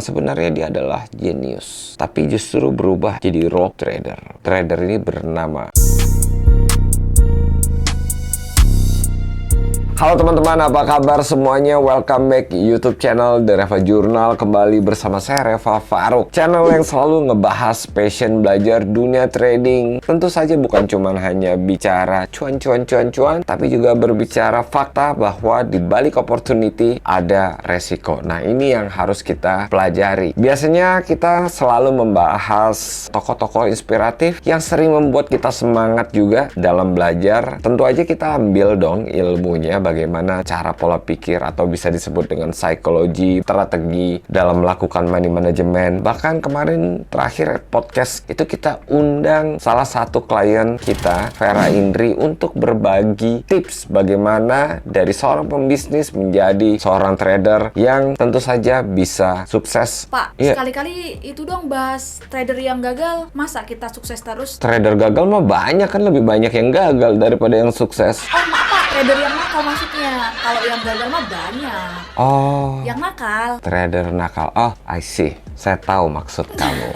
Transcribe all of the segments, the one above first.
Sebenarnya dia adalah jenius, tapi justru berubah jadi rogue trader. Trader ini bernama... Halo teman-teman, apa kabar semuanya? Welcome back YouTube channel The Reva Journal. Kembali bersama saya Reva Faruk, channel yang selalu ngebahas passion belajar dunia trading. Tentu saja bukan cuma hanya bicara cuan, tapi juga berbicara fakta bahwa di balik opportunity ada resiko. Nah, ini yang harus kita pelajari. Biasanya kita selalu membahas tokoh-tokoh inspiratif yang sering membuat kita semangat juga dalam belajar. Tentu aja kita ambil dong ilmunya, bagaimana cara pola pikir atau bisa disebut dengan psikologi, strategi dalam melakukan money management. Bahkan kemarin terakhir podcast itu kita undang salah satu klien kita, Vera Indri, untuk berbagi tips bagaimana dari seorang pembisnis menjadi seorang trader yang tentu saja bisa sukses. Pak, sekali-kali itu dong bahas trader yang gagal, masa kita sukses terus? Trader gagal mah banyak kan, lebih banyak yang gagal daripada yang sukses. Oh, maaf Pak, trader yang nakal maksudnya. Kalau yang gagal mah banyak. Oh, Yang nakal. trader nakal. Oh, I see. Saya tahu maksud kamu.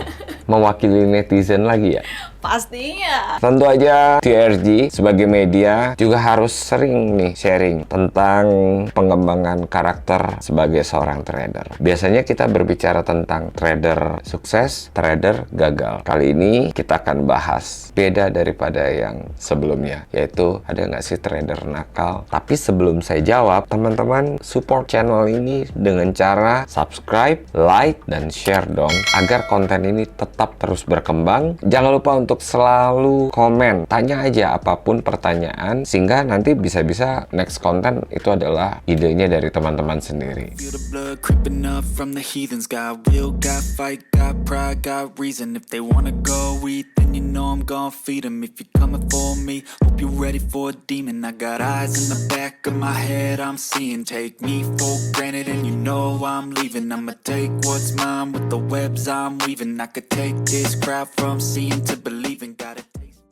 Mewakili netizen lagi ya? Pastinya. Tentu aja TRG sebagai media juga harus sering nih sharing tentang pengembangan karakter sebagai seorang trader. Biasanya kita berbicara tentang trader sukses, trader gagal. Kali ini kita akan bahas beda daripada yang sebelumnya, yaitu ada nggak sih trader nakal? Tapi sebelum saya jawab, teman-teman support channel ini dengan cara subscribe, like, dan share dong, agar konten ini tetap terus berkembang. Jangan lupa untuk selalu komen, tanya aja apapun pertanyaan, sehingga nanti bisa-bisa next konten itu adalah idenya dari teman-teman sendiri.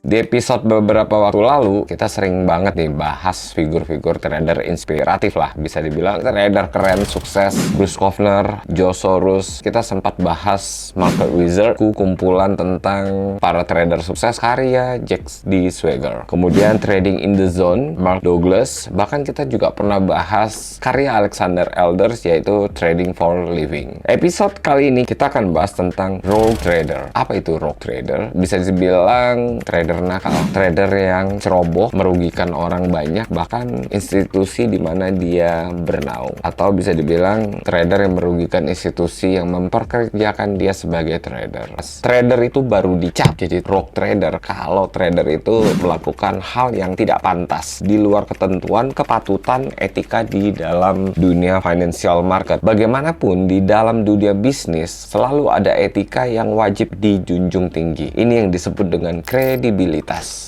Di episode beberapa waktu lalu, kita sering banget nih bahas figur-figur trader inspiratif lah. Bisa dibilang trader keren, sukses. Bruce Kovner, Joe Soros. Kita sempat bahas Market Wizard, kumpulan tentang para trader sukses karya Jack D. Swagger. Kemudian Trading in the Zone, Mark Douglas. Bahkan kita juga pernah bahas karya Alexander Elders, yaitu Trading for Living. Episode kali ini kita akan bahas tentang rogue trader. Apa itu rogue trader? Bisa dibilang trader nakal, trader yang ceroboh, merugikan orang banyak, bahkan institusi di mana dia bernaung. Atau bisa dibilang trader yang merugikan institusi yang memperkerjakan dia sebagai trader. Trader itu baru dicap jadi rogue trader kalau trader itu melakukan hal yang tidak pantas, di luar ketentuan, kepatutan, etika di dalam dunia financial market. Bagaimanapun di dalam dunia bisnis selalu ada etika yang wajib dijunjung tinggi. Ini yang disebut dengan kredibilitas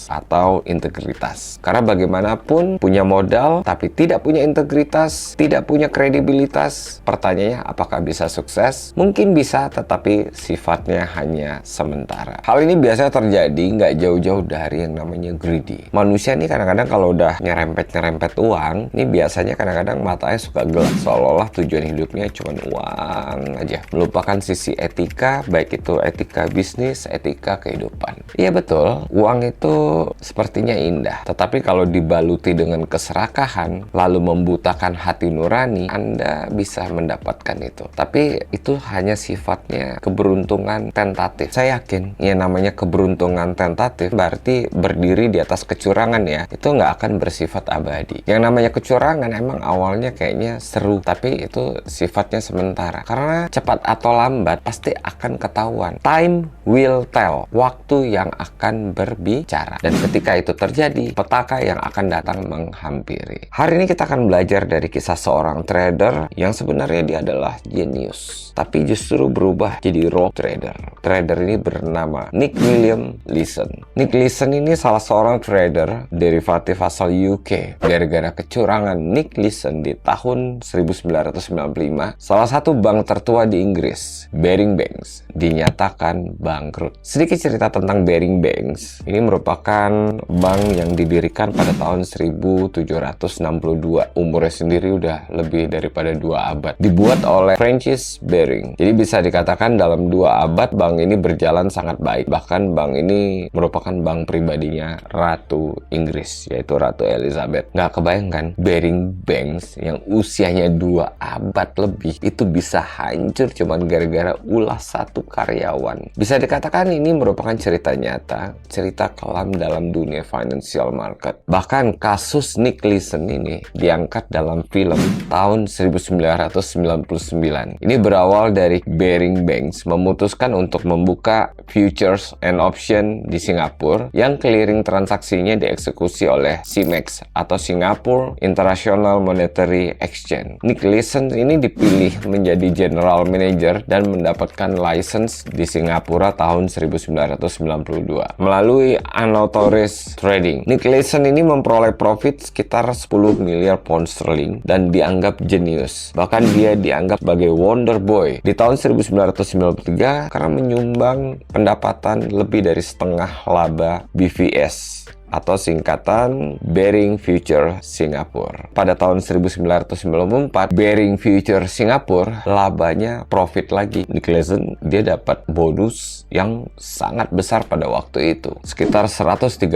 atau integritas. Karena bagaimanapun punya modal tapi tidak punya integritas, tidak punya kredibilitas, pertanyaannya apakah bisa sukses? Mungkin bisa, tetapi sifatnya hanya sementara. Hal ini biasanya terjadi nggak jauh-jauh dari yang namanya greedy. Manusia ini kadang-kadang kalau udah nyerempet uang, ini biasanya kadang-kadang matanya suka gelap, seolah-olah tujuan hidupnya cuma uang aja, melupakan sisi etika, baik itu etika bisnis, etika kehidupan. Iya betul, uang itu sepertinya indah, tetapi kalau dibaluti dengan keserakahan lalu membutakan hati nurani, Anda bisa mendapatkan itu. Tapi itu hanya sifatnya keberuntungan tentatif. Saya yakin yang namanya keberuntungan tentatif berarti berdiri di atas kecurangan ya. Itu nggak akan bersifat abadi. Yang namanya kecurangan emang awalnya kayaknya seru, tapi itu sifatnya sementara. Karena cepat atau lambat pasti akan ketahuan. Time will tell. Waktu yang akan berbicara. Dan ketika itu terjadi, petaka yang akan datang menghampiri. Hari ini kita akan belajar dari kisah seorang trader yang sebenarnya dia adalah jenius, tapi justru berubah jadi rogue trader. Trader ini bernama Nick William Leeson. Nick Leeson ini salah seorang trader derivatif asal UK. Gara-gara kecurangan Nick Leeson di tahun 1995, salah satu bank tertua di Inggris, Baring Banks, dinyatakan bangkrut. bangkrut. Sedikit cerita tentang Bearing Banks. Ini merupakan bank yang didirikan pada tahun 1762. Umurnya sendiri udah lebih daripada 2 abad. Dibuat oleh Francis Baring. Jadi bisa dikatakan dalam 2 abad bank ini berjalan sangat baik. Bahkan bank ini merupakan bank pribadinya Ratu Inggris, yaitu Ratu Elizabeth. Nggak kebayangkan Bearing Banks yang usianya 2 abad lebih itu bisa hancur cuman gara-gara ulah satu karyawan. Bisa dikatakan ini merupakan cerita nyata, cerita kelam dalam dunia financial market. Bahkan kasus Nick Leeson ini diangkat dalam film tahun 1999. Ini berawal dari Bearing Banks memutuskan untuk membuka futures and option di Singapura yang clearing transaksinya dieksekusi oleh CMEX atau Singapore International Monetary Exchange. Nick Leeson ini dipilih menjadi general manager dan mendapatkan license di Singapura tahun 1992 melalui unauthorized trading. Nick Leeson ini memperoleh profit sekitar 10 miliar pound sterling dan dianggap jenius. Bahkan dia dianggap sebagai wonder boy di tahun 1993 karena menyumbang pendapatan lebih dari setengah laba BVS atau singkatan Bearing Future Singapore. Pada tahun 1994, Bearing Future Singapore labanya profit lagi. Nick Leeson dia dapat bonus yang sangat besar pada waktu itu, sekitar 130.000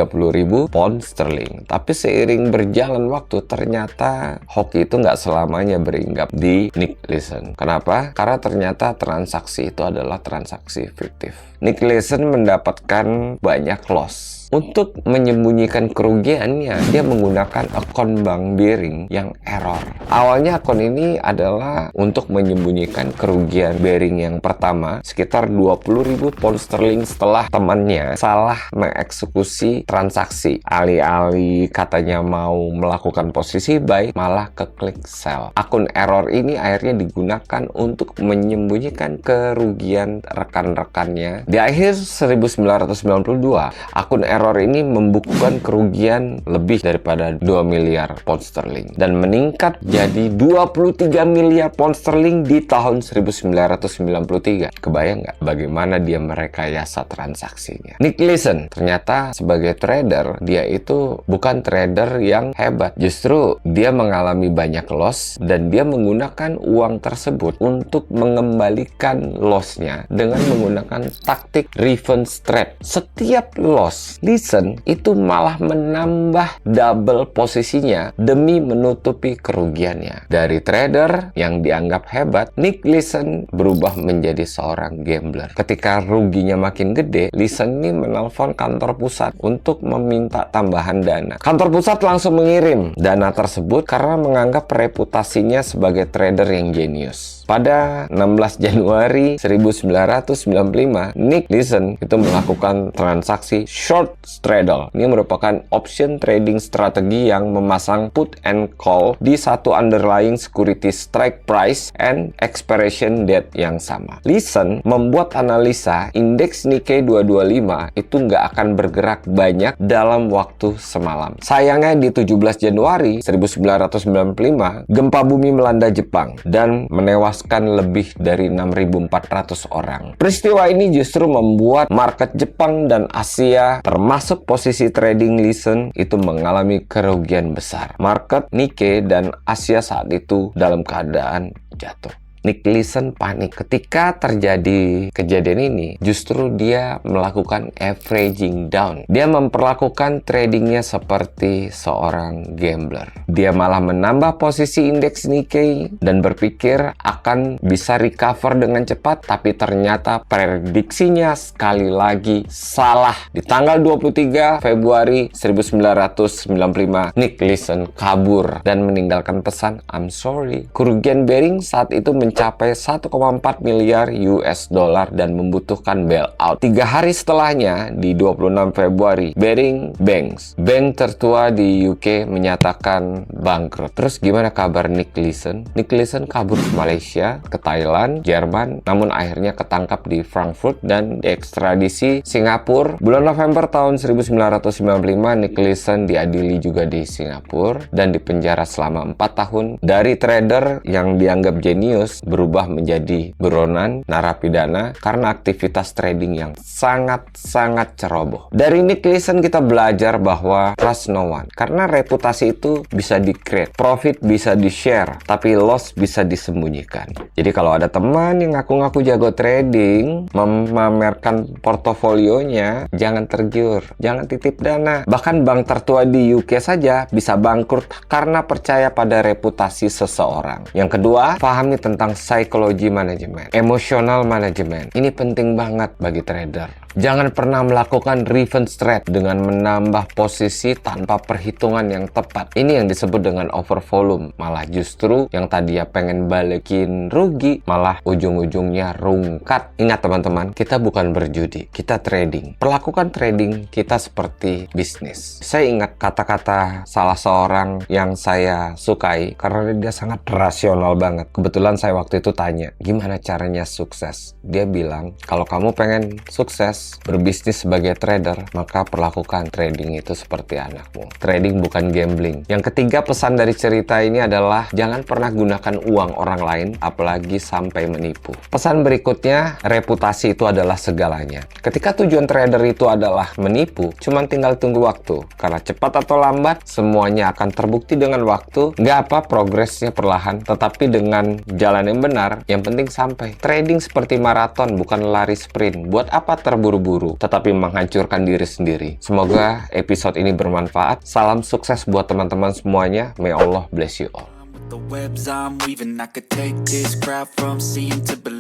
pound sterling. Tapi seiring berjalan waktu, ternyata hoki itu nggak selamanya beringgap di Nick Leeson. Kenapa? Karena ternyata transaksi itu adalah transaksi fiktif. Nick Leeson mendapatkan banyak loss. Untuk menyembunyikan kerugiannya, dia menggunakan akun bank Bearing yang error. Awalnya akun ini adalah untuk menyembunyikan kerugian Bearing yang pertama, sekitar 20.000 pound sterling setelah temannya salah mengeksekusi transaksi. Alih-alih katanya mau melakukan posisi buy, malah keklik sell. Akun error ini akhirnya digunakan untuk menyembunyikan kerugian rekan-rekannya. Di akhir 1992, akun error ini membukukan kerugian lebih daripada 2 miliar pound sterling dan meningkat jadi 23 miliar pound sterling di tahun 1993. Kebayang nggak bagaimana dia merekayasa transaksinya? Nick Leeson ternyata sebagai trader, dia itu bukan trader yang hebat. Justru dia mengalami banyak loss dan dia menggunakan uang tersebut untuk mengembalikan lossnya dengan menggunakan taktik revenge trade. Setiap loss, Leeson itu malah menambah double posisinya demi menutupi kerugiannya. Dari trader yang dianggap hebat, Nick Leeson berubah menjadi seorang gambler. Ketika ruginya makin gede, Leeson ini menelpon kantor pusat untuk meminta tambahan dana. Kantor pusat langsung mengirim dana tersebut karena menganggap reputasinya sebagai trader yang jenius. Pada 16 Januari 1995, Nick Leeson itu melakukan transaksi short straddle. Ini merupakan option trading strategi yang memasang put and call di satu underlying security strike price and expiration date yang sama. Leeson membuat analisa indeks Nikkei 225 itu nggak akan bergerak banyak dalam waktu semalam. Sayangnya di 17 Januari 1995, gempa bumi melanda Jepang dan menewaskan lebih dari 6.400 orang. Peristiwa ini justru membuat market Jepang dan Asia, termasuk posisi trading Leeson, itu mengalami kerugian besar. Market Nikkei dan Asia saat itu dalam keadaan jatuh. Nick Leeson panik ketika terjadi kejadian ini. Justru dia melakukan averaging down. Dia memperlakukan tradingnya seperti seorang gambler. Dia malah menambah posisi indeks Nikkei dan berpikir akan bisa recover dengan cepat, tapi ternyata prediksinya sekali lagi salah. Di tanggal 23 Februari 1995, Nick Leeson kabur dan meninggalkan pesan, "I'm sorry." Kerugian Bearing saat itu mencapai 1,4 miliar US dollar dan membutuhkan bailout. 3 hari setelahnya, di 26 Februari, Bearing Banks, bank tertua di UK, menyatakan bangkrut. Terus gimana kabar Nick Leeson? Nick Leeson kabur ke Malaysia, ke Thailand, Jerman, namun akhirnya ketangkap di Frankfurt dan diekstradisi Singapura. Bulan November tahun 1995, Nick Leeson diadili juga di Singapura dan dipenjara selama 4 tahun. Dari trader yang dianggap jenius harus berubah menjadi buronan, narapidana karena aktivitas trading yang sangat-sangat ceroboh. Dari Nick Leeson kita belajar bahwa trust no one, karena reputasi itu bisa di-create, profit bisa di-share, tapi loss bisa disembunyikan. Jadi kalau ada teman yang ngaku-ngaku jago trading, memamerkan portofolionya, jangan tergiur, jangan titip dana. Bahkan bank tertua di UK saja bisa bangkrut karena percaya pada reputasi seseorang. Yang kedua, pahami tentang psikologi manajemen, emotional management. Ini penting banget bagi trader. Jangan pernah melakukan revenge trade dengan menambah posisi tanpa perhitungan yang tepat. Ini yang disebut dengan over volume. Malah justru yang tadinya pengen balikin rugi, malah ujung-ujungnya rungkat. Ingat teman-teman, kita bukan berjudi, kita trading. Perlakukan trading kita seperti bisnis. Saya ingat kata-kata salah seorang yang saya sukai karena dia sangat rasional banget. Kebetulan saya waktu itu tanya, gimana caranya sukses? Dia bilang, kalau kamu pengen sukses berbisnis sebagai trader, maka perlakukan trading itu seperti anakmu. Trading bukan gambling. Yang ketiga, pesan dari cerita ini adalah jangan pernah gunakan uang orang lain, apalagi sampai menipu. Pesan berikutnya, reputasi itu adalah segalanya. Ketika tujuan trader itu adalah menipu, cuman tinggal tunggu waktu. Karena cepat atau lambat, semuanya akan terbukti dengan waktu. Nggak apa progresnya perlahan, tetapi dengan jalan yang benar, yang penting sampai. Trading seperti maraton, bukan lari sprint. Buat apa terburu-buru, tetapi menghancurkan diri sendiri. Semoga episode ini bermanfaat. Salam sukses buat teman-teman semuanya. May Allah bless you all. The webs I'm weaving, I could take this crowd from seeing to believing.